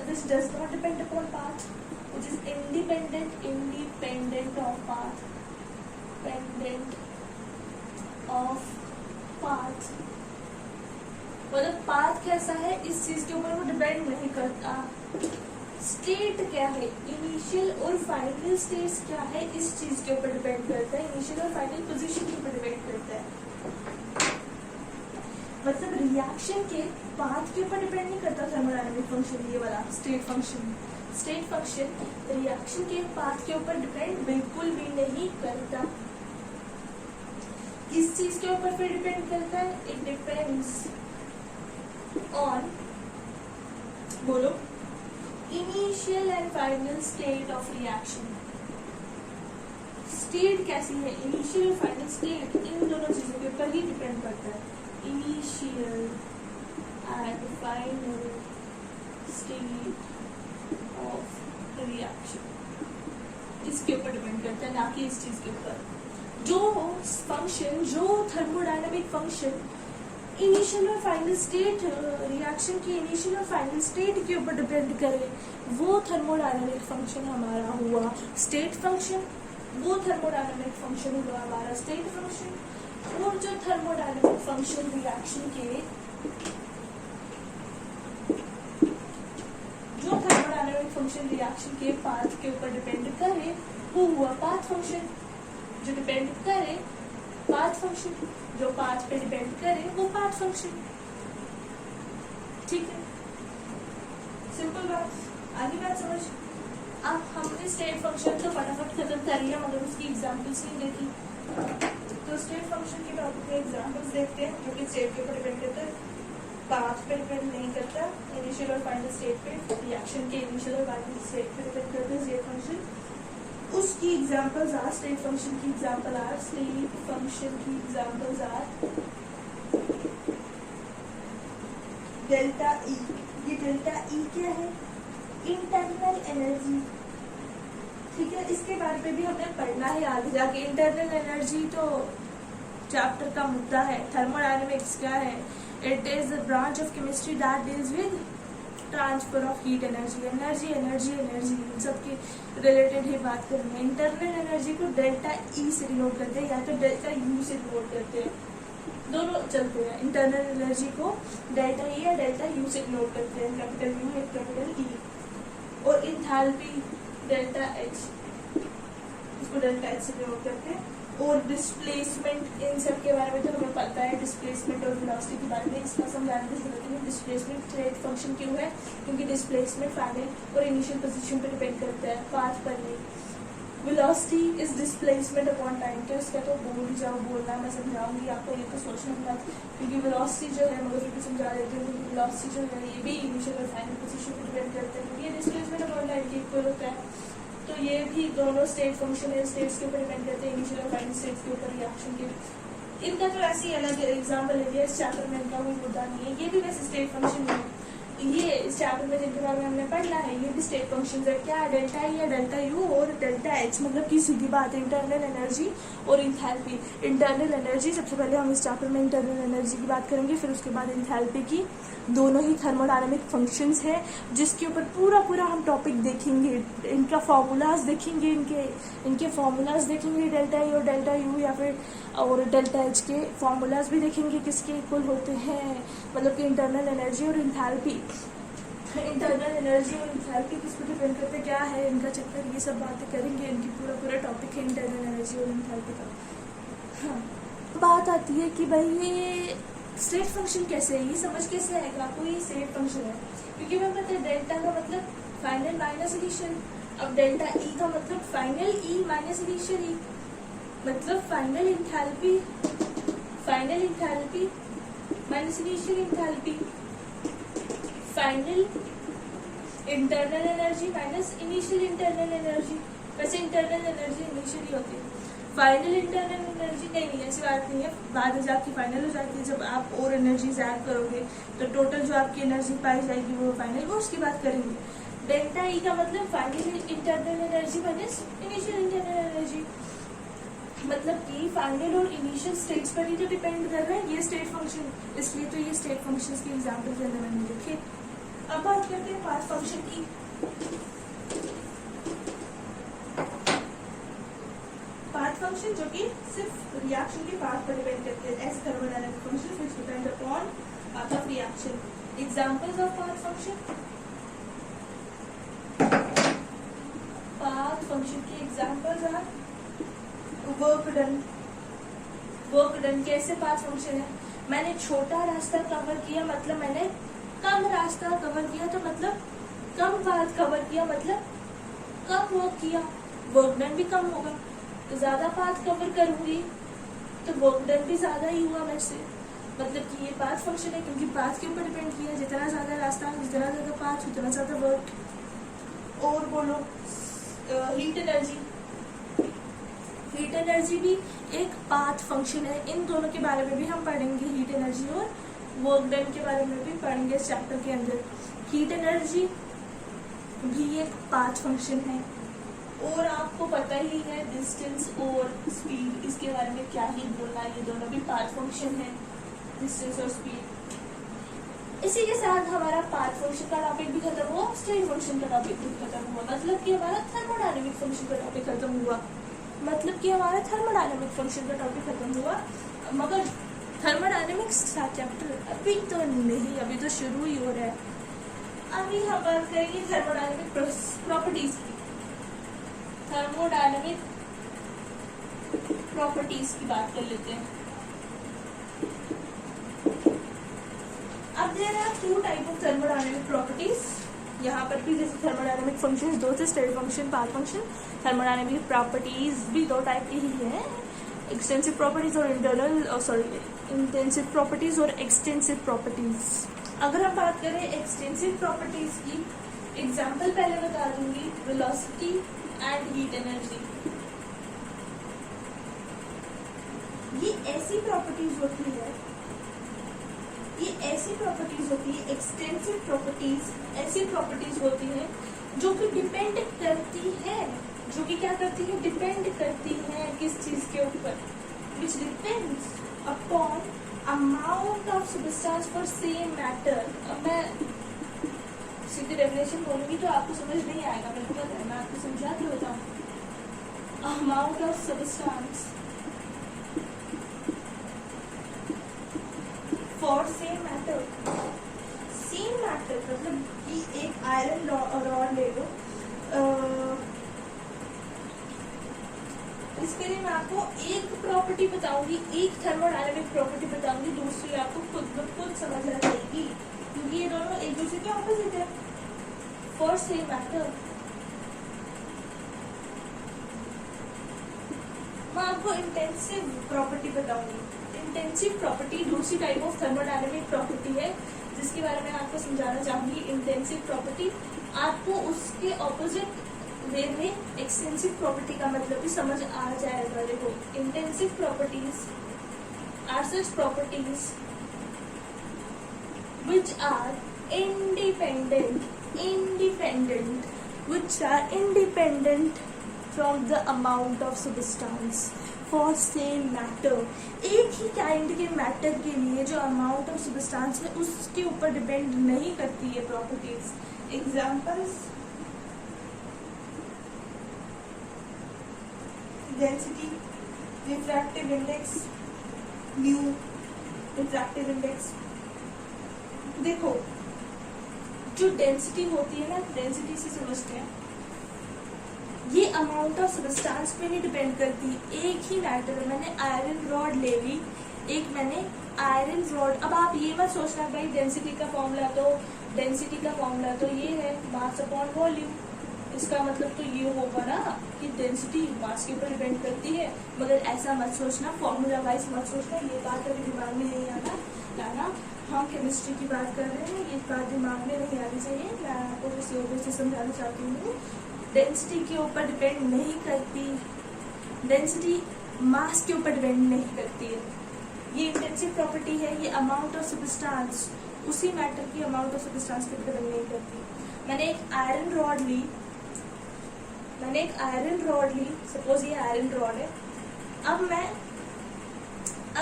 A: which does not depend upon path, which is independent of path, मतलब पाथ कैसा है इस चीज के ऊपर वो डिपेंड नहीं करता। स्टेट क्या है, इनिशियल और फाइनल स्टेट्स क्या है इस चीज के ऊपर डिपेंड करता है, इनिशियल और फाइनल पोजीशन के ऊपर डिपेंड करता है। मतलब रिएक्शन के पाथ के ऊपर डिपेंड नहीं करता थर्मोडायनेमिक फंक्शन, ये वाला state function. State function reaction के पाथ के ऊपर डिपेंड बिल्कुल भी नहीं करता। किस चीज के ऊपर फिर डिपेंड करता है? इट डिपेंड्स ऑन, बोलो, initial and final state of reaction. State कैसी है, इनिशियल और फाइनल स्टेट, इन दोनों चीजों के ऊपर ही डिपेंड करता है। Initial and final state of reaction इसके ऊपर डिपेंड करता है, ना कि इस चीज के ऊपर। जो फंक्शन, जो थर्मोडायनेमिक फंक्शन इनिशियल और फाइनल स्टेट, रिएक्शन की इनिशियल और फाइनल स्टेट के ऊपर डिपेंड करे, वो थर्मोडायनेमिक फंक्शन हमारा हुआ स्टेट फंक्शन। वो थर्मोडायनेमिक फंक्शन हुआ हमारा स्टेट फंक्शन। और जो थर्मोडायनेमिक फंक्शन रिएक्शन के, जो थर्मोडायनेमिक फंक्शन रिएक्शन के पाथ के ऊपर डिपेंड करे, वो हुआ पाथ फंक्शन। जो डिपेंड करे पाथ फंक्शन, जो पाथ पे डिपेंड करे वो पाथ फंक्शन। ठीक है, सिंपल बात, आगे बात समझ। अब हमने स्टेट फंक्शन तो फटाफट खत्म कर लिया, मगर उसकी एग्जांपल्स नहीं देखी। तो स्टेट फंक्शन के टॉपिक में एग्जांपल्स देखते हैं, जो कि स्टेट के ऊपर डिपेंड करता है, पाथ पे डिपेंड नहीं करता, इनिशियल और फाइनल स्टेट पे, रिएक्शन के इनिशियल और फाइनल स्टेट पे डिपेंड करता है स्टेट फंक्शन। उसकी एग्जांपल्स आर स्टेट फंक्शन की एग्जांपल आर स्टेट फंक्शन की एग्जांपल्स आर डेल्टा ई। ये डेल्टा ई क्या है? Internal energy. ठीक है, इसके बारे में भी हमें पढ़ना है आगे जाके। इंटरनल एनर्जी तो चैप्टर का मुद्दा है। थर्मोडायनेमिक्स क्या है? It is the branch of chemistry that deals with transfer of heat energy. Energy energy energy in सबके रिलेटेड ही बात करनी है। इंटरनल एनर्जी को डेल्टा ई से डिनोट करते हैं या तो डेल्टा यू से डिनोट करते हैं, दोनों चलते हैं। इंटरनल एनर्जी को डेल्टा ई या डेल्टा यू से डिनोट करते हैं, कैपिटल यू या कैपिटल ई। और इंथैल्पी डेल्टा एच, इसको डेल्टा एच से डिनोट करते हैं। और डिस्प्लेसमेंट, इन सब के बारे में तो हमें पता है। डिस्प्लेसमेंट और वेलोसिटी के बारे में इसका समझाने की जरूरत नहीं। डिस्प्लेसमेंट स्टेट फंक्शन क्यों है? क्योंकि डिस्प्लेसमेंट फाइनल और इनिशियल पोजीशन पर डिपेंड करता है, पाथ पर नहीं। Velocity is displacement upon time. तो इसका तो बोल जाओ, बोलना मैं समझाऊंगी आपको, ये तो सोचना मत, क्योंकि वेलोसिटी जो है, मगर फिर भी समझा देती हूँ, क्योंकि वेलोसिटी जो है ये भी इनिशियल और फाइनल पोजीशन पर डिपेंड करता है। ये डिस्प्लेसमेंट अपॉन टाइम के इक्वल होता है। तो ये भी दोनों स्टेट फंक्शन है, स्टेट्स के ऊपर डिपेंड करते हैं, इनिशियल और फाइनल स्टेट्स के ऊपर, रिएक्शन के। इनका तो ऐसे ही अलग एग्जाम्पल ले लिया, इस चैप्टर में इनका कोई मुद्दा नहीं है। ये भी वैसे स्टेट फंक्शन है, ये इस चैप्टर में जिनके बारे में हमने पढ़ना है ये भी स्टेट फंक्शन है। क्या? डेल्टा ई या डेल्टा यू और डेल्टा एच, मतलब की सीधी बात है इंटरनल एनर्जी और इंथैल्पी। इंटरनल एनर्जी सबसे पहले हम इस चैप्टर में इंटरनल एनर्जी की बात करेंगे, फिर उसके बाद इंथैल्पी की। दोनों ही थर्मोडायनामिक फंक्शंस है, जिसके ऊपर पूरा हम टॉपिक देखेंगे। इनका फॉर्मूलाज देखेंगे, इनके फॉर्मूलाज देखेंगे, डेल्टा ई और डेल्टा यू या फिर और डेल्टा एच के फॉर्मूलाज भी देखेंगे, किसके इक्वल होते हैं, मतलब कि इंटरनल एनर्जी और इंथैल्पी। इंटरनल एनर्जी और इंथैल्पी किस पर डिपेंड करते हैं, क्या है इनका चक्कर, ये सब बातें करेंगे। इनकी पूरा टॉपिक है इंटरनल एनर्जी और इंथैल्पी का। हाँ, बात आती है कि भाई ये स्टेट फंक्शन कैसे है, ये समझ कैसे आएगा आपको ये स्टेट फंक्शन है, क्योंकि हमें पता है डेल्टा का मतलब फाइनल माइनस इनिशियल। अब डेल्टा ई का मतलब फाइनल ई माइनस इनिशियल ई, मतलब final enthalpy minus initial enthalpy, final internal energy minus initial internal energy. वैसे इंटरनल एनर्जी इनिशियल ही होती है, फाइनल इंटरनल एनर्जी नहीं, ऐसी बात नहीं है। बाद में जाके फाइनल हो जाती है, जब आप और एनर्जीज ऐड करोगे तो टोटल जो आपकी एनर्जी पाई जाएगी वो फाइनल, वो उसकी बात करेंगे। डेल्टा ई का मतलब final internal energy minus initial internal energy, मतलब कि फाइनल और इनिशियल स्टेट्स पर ही तो डिपेंड कर रहा है ये स्टेट फंक्शन, इसलिए तो ये स्टेट फंक्शंस के एग्जांपल के अंदर मैंने लिखे। अब बात करते हैं पाथ फंक्शन की। पाथ फंक्शन जो कि सिर्फ रिएक्शन के पाथ पर डिपेंड करते हैं, as thermodynamic function which depend upon path of reaction. Examples of path function, path function के एग्जांपल्स आर वर्क डन कैसे पाथ फंक्शन है? मैंने छोटा रास्ता कवर किया, मतलब मैंने कम रास्ता कवर किया, तो मतलब कम पाथ कवर किया, मतलब कम वर्क किया, वर्क डन भी कम होगा। तो ज्यादा पाथ कवर करूंगी तो वर्क डन भी ज्यादा ही हुआ मुझसे, मतलब कि ये पाथ फंक्शन है, क्योंकि पाथ के ऊपर डिपेंड किया, जितना ज्यादा रास्ता जितना ज्यादा पाथ उतना ज्यादा वर्क। और बोलो हीट एनर्जी भी एक पाथ फंक्शन है। इन दोनों के बारे में भी हम पढ़ेंगे, हीट एनर्जी और वर्क डन के बारे में भी पढ़ेंगे इस चैप्टर के अंदर। हीट एनर्जी भी एक पाथ फंक्शन है, और आपको पता ही है डिस्टेंस और स्पीड, इसके बारे में क्या ही बोलना, ये दोनों भी पाथ फंक्शन है, डिस्टेंस और स्पीड। इसी के साथ हमारा पाथ फंक्शन का टॉपिक भी खत्म हुआ, स्टेट फंक्शन का टॉपिक भी खत्म हुआ, मतलब कि हमारा थर्मोडायनेमिक फंक्शन का टॉपिक खत्म हुआ, मगर थर्मोडायनेमिक्स का चैप्टर अभी तो नहीं, अभी तो शुरू ही हो रहा है। अभी हम बात करेंगे थर्मोडायनेमिक प्रॉपर्टीज की। थर्मोडायनेमिक प्रॉपर्टीज की बात कर लेते हैं। अब there are two type of thermodynamic properties. यहाँ पर भी जैसे थर्मोडायनेमिक फंक्शन दो थे, state function, path function. Thermodynamic properties भी दो टाइप की ही है, एक्सटेंसिव प्रॉपर्टीज और इंटेंसिव प्रॉपर्टीज और एक्सटेंसिव प्रॉपर्टीज। अगर हम बात करें एक्सटेंसिव प्रॉपर्टीज की, एग्जाम्पल पहले बता दूंगी, वेलोसिटी एंड हीट एनर्जी। ये ऐसी प्रॉपर्टीज होती है, ये ऐसी प्रॉपर्टीज होती है, एक्सटेंसिव प्रॉपर्टीज, ऐसी प्रॉपर्टीज होती है जो कि डिपेंड करती है, जो कि क्या करती है, डिपेंड करती है किस चीज के ऊपर, which depends upon amount of substance for same matter. अब मैं सीधी डेफिनेशन बोलूंगी तो आपको समझ नहीं आएगा, मेरे को पता है, मैं आपको समझा के बताऊँ। Amount of substance for same matter, same matter मतलब कि एक आयरन रॉड ले लो, इसके लिए मैं आपको एक प्रॉपर्टी बताऊंगी, एक थर्मोडायनामिक प्रॉपर्टी बताऊंगी, दूसरी आपको खुद ब खुद समझ आ जाएगी, क्योंकि ये दोनों एक दूसरे के ऑपोजिट है। फॉर सेम मैटर मैं आपको इंटेंसिव प्रॉपर्टी बताऊंगी। इंटेंसिव प्रॉपर्टी दूसरी टाइप ऑफ थर्मोडायनामिक प्रॉपर्टी है जिसके बारे में आपको समझाना चाहूंगी। इंटेंसिव प्रॉपर्टी आपको उसके ऑपोजिट वे में एक्सटेंसिव प्रॉपर्टी का मतलब भी समझ आ जाएगा। देखो, intensive properties are such properties which are independent from the amount of substance for same matter। एक ही काइंड के मैटर के लिए जो अमाउंट ऑफ सब्सटेंस है उसके ऊपर डिपेंड नहीं करती है properties. Examples, density, refractive index, mu, refractive index. देखो, जो डेंसिटी होती है ना, डेंसिटी से समझते हैं, ये अमाउंट ऑफ सब्सटेंस पे नहीं डिपेंड करती। एक ही मैटर है, मैंने आयरन रॉड ले ली, एक मैंने आयरन रॉड। अब आप ये मत सोचना भाई डेंसिटी का फॉर्मूला तो ये है मास अपॉन वॉल्यूम, इसका मतलब तो ये होगा ना कि डेंसिटी मास के ऊपर डिपेंड करती है। मगर ऐसा मत सोचना, फॉर्मूला वाइज मत सोचना, ये बात अभी दिमाग में नहीं लाना। हम केमिस्ट्री की बात कर रहे हैं, ये बात दिमाग में नहीं आनी चाहिए। मैं आपको किसी और से समझाना चाहती हूँ, डेंसिटी के ऊपर डिपेंड नहीं करती, डेंसिटी मास के ऊपर डिपेंड नहीं करती है। ये इंटेंसिव प्रॉपर्टी है, ये अमाउंट ऑफ सब्सटेंस, उसी मैटर की अमाउंट ऑफ सब्सटेंस पे डिपेंड नहीं करती। मैंने एक आयरन रॉड ली, सपोज ये आयरन रॉड है।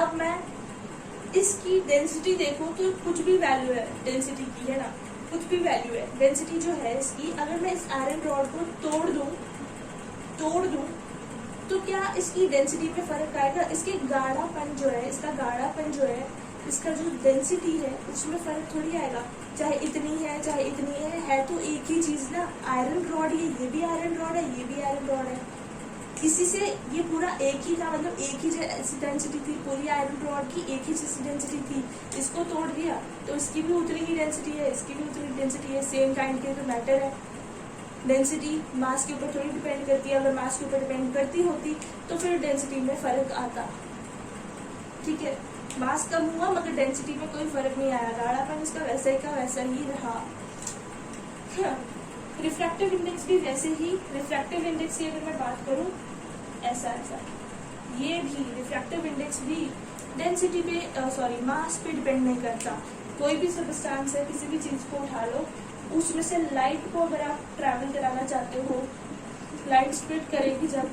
A: अब मैं इसकी डेंसिटी देखूं तो कुछ भी वैल्यू है डेंसिटी की, है ना, कुछ भी वैल्यू है डेंसिटी जो है इसकी। अगर मैं इस आयरन रॉड को तोड़ दूं तो क्या इसकी डेंसिटी पे फर्क आएगा? इसके गाढ़ापन जो है, इसका जो डेंसिटी है उसमें फर्क थोड़ी आएगा। चाहे इतनी है तो एक ही चीज ना। आयरन रॉड, ये भी आयरन रॉड है, ये भी आयरन रॉड है, इसी से ये पूरा एक ही था, मतलब एक ही जैसी डेंसिटी थी। पूरी आयरन रॉड की एक ही जैसी डेंसिटी थी। इसको तोड़ दिया तो इसकी भी उतनी ही डेंसिटी है, इसकी भी उतनी डेंसिटी है। सेम काइंड के तो मैटर है। डेंसिटी मास के ऊपर थोड़ी डिपेंड करती है। अगर मास के ऊपर डिपेंड करती होती तो फिर डेंसिटी में फर्क आता। ठीक है, मास कम हुआ मगर डेंसिटी में कोई फर्क नहीं आया, गाढ़ापन इसका वैसा ही का वैसा ही रहा। रिफ्रैक्टिव इंडेक्स भी वैसे ही। रिफ्रैक्टिव इंडेक्स की अगर मैं बात करूं, ऐसा ये भी रिफ्रैक्टिव इंडेक्स भी डेंसिटी पे मास पे डिपेंड नहीं करता। कोई भी सब्सटेंस है, किसी भी चीज को उठा लो, उसमें से लाइट को अगर आप ट्रैवल कराना चाहते हो, लाइट स्प्लिट करेगी जब,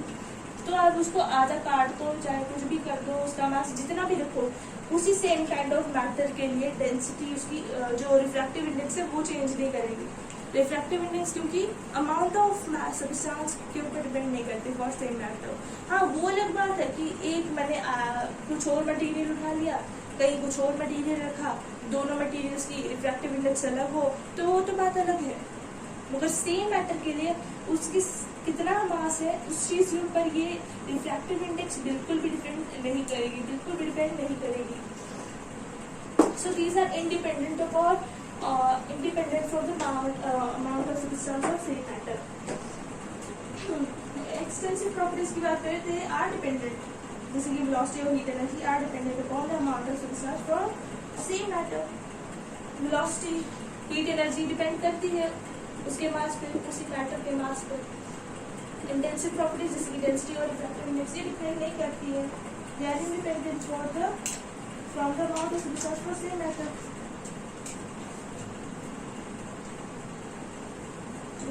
A: तो आप उसको आधा काट दो, चाहे कुछ भी कर दो, उसका मास जितना भी रखो, उसी सेम काइंड ऑफ मैटर के लिए डेंसिटी उसकी जो रिफ्रैक्टिव इंडेक्स है वो चेंज नहीं करेगी। रिफ्रैक्टिव इंडेक्स क्योंकि अमाउंट ऑफ सब्सटेंस के ऊपर डिपेंड नहीं करती फॉर सेम मैटर। हाँ, वो अलग बात है कि एक मैंने कुछ और मटेरियल उठा लिया, कहीं कुछ और मटेरियल रखा, दोनों मटेरियल्स की रिफ्रैक्टिव इंडेक्स अलग हो तो वो तो बात अलग है। मगर सेम मैटर के लिए उसकी कितना मास है उस चीज के ऊपर ये रिफ्रैक्टिव इंडेक्स बिल्कुल भी डिपेंड नहीं करेगी। So these are independent for the amount of substance of same matter. Extensive properties की बात करें तो ये आर डिपेंडेंट, जैसे कि वेलोसिटी और heat energy are dependent upon the amount of substance for same matter. Velocity heat energy depend करती है उसके मास पे, उसी मैटर के मास पे। इंटेंसिव प्रॉपर्टीज जैसे कि डेंसिटी और रिफ्रैक्टिव इंडेक्स ये डिपेंड नहीं करती है, they are independent from the amount of substance for same matter.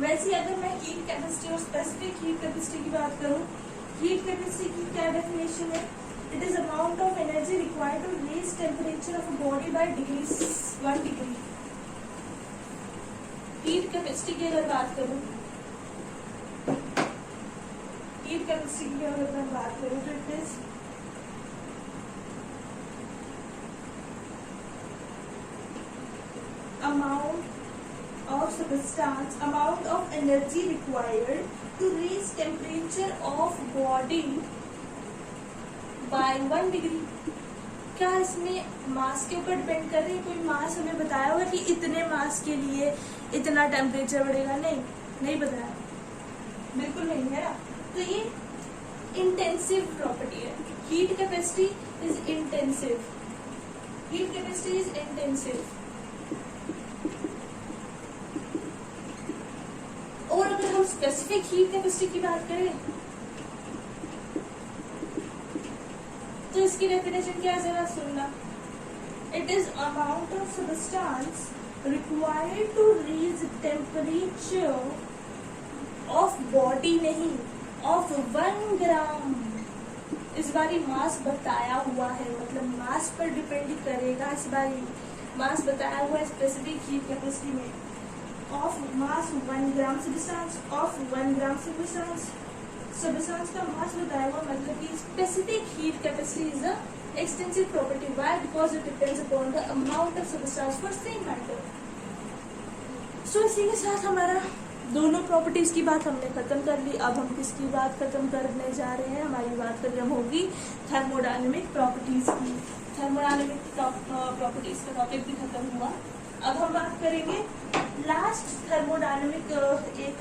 A: वैसे अगर मैं हीट कैपेसिटी और स्पेसिफिक हीट कैपेसिटी की बात करूं, हीट कैपेसिटी की क्या डेफिनेशन है? It is amount of energy required to raise temperature of a body by degree 1 degree. Heat capacity की अगर बात करूं, हीट कैपेसिटी की अगर मैं बात करूं तो it is amount of substance, amount of energy required to raise temperature of body by 1 degree। क्या इसमें मास के ऊपर डिपेंड कर रही है? कोई मास हमें बताया होगा कि इतने मास के लिए इतना टेम्परेचर बढ़ेगा? नहीं बताया, बिल्कुल नहीं है ना। तो ये इंटेंसिव प्रॉपर्टी है, heat capacity is intensive, heat capacity is intensive. और अगर हम स्पेसिफिक हीट कैपेसिटी की बात करें तो इसकी डेफिनेशन क्या है, जरा सुनना। It is amount of substance required to raise temperature of body, नहीं ऑफ 1 ग्राम। इस बारी मास बताया हुआ है, मतलब मास पर डिपेंड करेगा। इस बारी मास बताया हुआ है स्पेसिफिक हीट कैपेसिटी में, of mass 1 gram substance, of 1 gram substance का मास बताया हुआ, मतलब कि specific heat capacity is a extensive property. Why? Because it depends upon the amount of substance for same matter. So इसी के साथ हमारा दोनों प्रॉपर्टीज की बात हमने खत्म कर ली। अब हम किसकी बात खत्म करने जा रहे हैं? हमारी बात खत्म होगी थर्मोडायनेमिक प्रॉपर्टीज की। थर्मोडायनेमिक प्रॉपर्टीज का टॉपिक भी खत्म हुआ। अब हम बात करेंगे लास्ट थर्मोडायनेमिक एक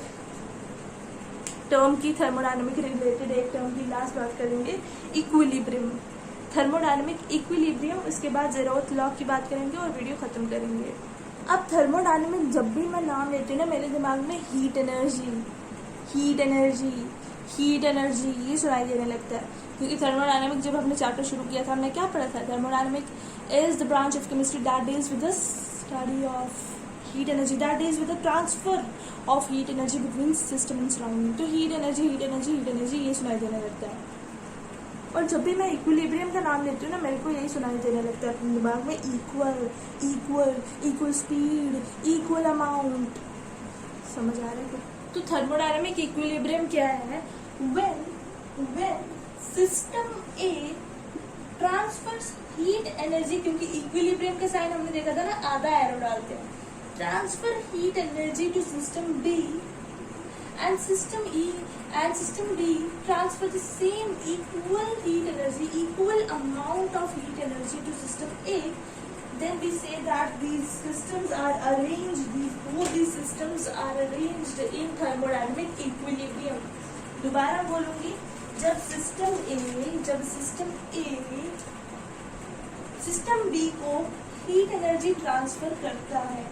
A: टर्म की, थर्मोडायनेमिक रिलेटेड एक टर्म की लास्ट बात करेंगे, इक्विलिब्रियम। थर्मोडायनेमिक इक्विलिब्रियम, उसके बाद ज़ेरोथ लॉ की बात करेंगे और वीडियो खत्म करेंगे। अब थर्मोडायनेमिक जब भी मैं नाम लेती हूँ ना, मेरे दिमाग में हीट एनर्जी ये सुनाई देने लगता है, क्योंकि थर्मोडायनेमिक जब हमने चैप्टर शुरू किया था हमने क्या पढ़ा था? Thermodynamic is the branch of chemistry that deals with the study of heat energy, that deals with the transfer of heat energy between system and surrounding. तो हीट एनर्जी ये सुनाई देने लगता है। और जब भी मैं इक्विलिब्रियम का नाम लेती हूँ ना, मेरे को यही सुनाई देने लगता है अपने दिमाग में, इक्वल स्पीड, इक्वल अमाउंट। समझ आ रहा है? तो थर्मोडायनेमिक इक्विलिब्रियम क्या है? When system A transfers heat energy, क्योंकि इक्विलिब्रियम का साइन हमने देखा था ना, आधा एरो डालते हैं, transfer heat energy to system B and system E and system B transfer the same equal amount of heat energy to system A, then we say that these systems are arranged, both these systems are arranged in thermodynamic equilibrium। दोबारा बोलूंगी, जब system A system B को heat energy transfer करता है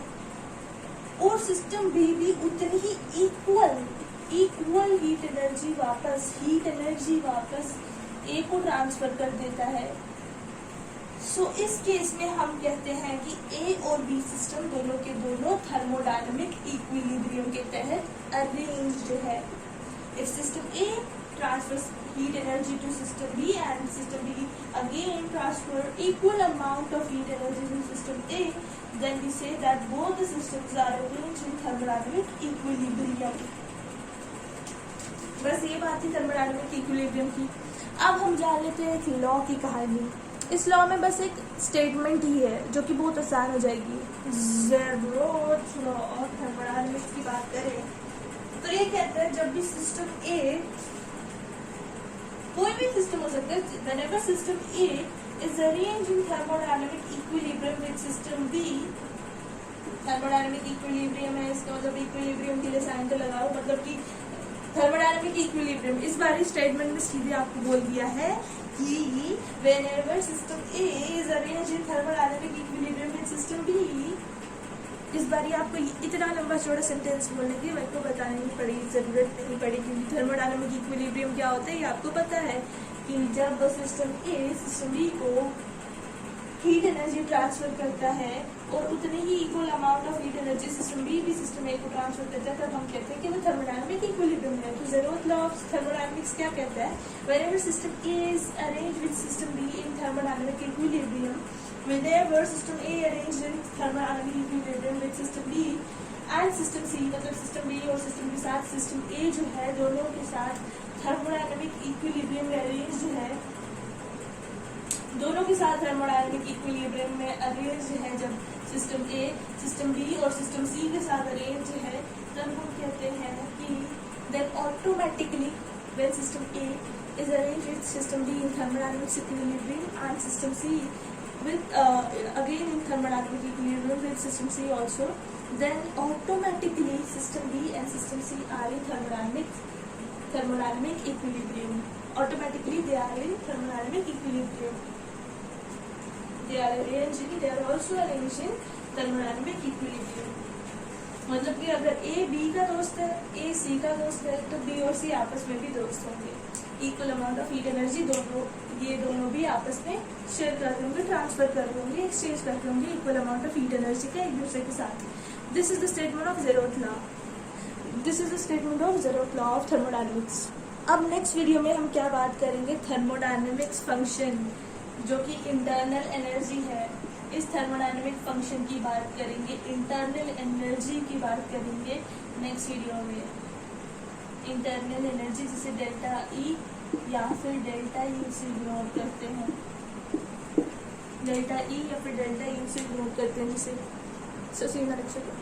A: और system B भी उतनी ही equal heat energy वापस ए को ट्रांसफर कर देता है। सो इस केस में हम कहते हैं कि ए और बी सिस्टम दोनों के दोनों थर्मोडायनेमिक इक्विलिब्रियम के तहत अरेंज्ड है। If system A transfers heat energy to system B and system B again transfer equal amount of heat energy to system A, then we say that both the systems are arranged in thermodynamic equilibrium। बस ये बात थी thermodynamic equilibrium की। अब हम जान लेते हैं एक लॉ की कहानी। इस लॉ में बस एक स्टेटमेंट ही है जो कि बहुत आसान हो जाएगी। ज़ेरोथ लॉ ऑफ थर्मोडायनेमिक्स की बात करें तो ये कहता है जब भी सिस्टम ए, कोई भी सिस्टम हो सकता है, whenever system A is arranged in thermodynamic equilibrium with system B, thermodynamic equilibrium है, इसका मतलब इक्विलिब्रियम के लिए साइन तो लगाओ, मतलब कि थर्मोडायनेमिक इक्विलिब्रियम। इस बार स्टेटमेंट में सीधे आपको बोल दिया है कि whenever system A is arranged in thermodynamic equilibrium with system B, इस बार ये आपको इतना लंबा चौड़ा सेंटेंस बोलने की मेरे को बताने की पड़ी जरूरत नहीं पड़ी, क्योंकि थर्मोडायनामिक इक्विलिब्रियम क्या होता है ये आपको पता है कि जब सिस्टम ए सिस्टम बी को हीट एनर्जी ट्रांसफर करता है और उतने ही equal amount of heat energy system B भी सिस्टम ए को ट्रांसफर करता है, तब हम कहते हैं कि वो थर्मोडायनामिक इक्विलिब्रियम है। तो ज़ेरोथ लॉ ऑफ थर्मोडायनामिक्स क्या कहता है, whenever system A is arranged with system be in thermodynamic equilibrium, whenever system A arranged in thermodynamic equilibrium with system B and system C, मतलब system B और system के साथ system A जो है दोनों के साथ thermodynamic equilibrium में arranged है, दोनों के साथ thermodynamic equilibrium में arranged है जब system A, system B और system C के साथ arranged है, तब हम कहते हैं कि then automatically when system A is arranged with system B in thermodynamic equilibrium and system C with again in thermodynamic equilibrium with system C also, then automatically system B and system C are in thermodynamic equilibrium. Automatically they are in thermodynamic equilibrium. They are also arranged in thermodynamic equilibrium. मतलब कि अगर A B का दोस्त है, A C का दोस्त है, तो B और C आपस में भी दोस्त होंगे। Equal amount of heat energy ये दोनों भी आपस में शेयर करते होंगे, ट्रांसफर करते होंगे, एक्सचेंज करते होंगे equal amount of heat energy का एक दूसरे के साथ। This is the statement of zeroth law. This is the statement of zeroth law of thermodynamics. अब नेक्स्ट वीडियो में हम क्या बात करेंगे, थर्मोडायनामिक्स फंक्शन जो कि इंटरनल एनर्जी है, इस थर्मोडायनामिक फंक्शन की बात करेंगे, इंटरनल एनर्जी की बात करेंगे नेक्स्ट वीडियो में। इंटरनल एनर्जी जिसे डेल्टा ई या फिर डेल्टा यू से डिनोट करते हैं, डेल्टा ई या फिर डेल्टा यू से डिनोट करते हैं, जिसे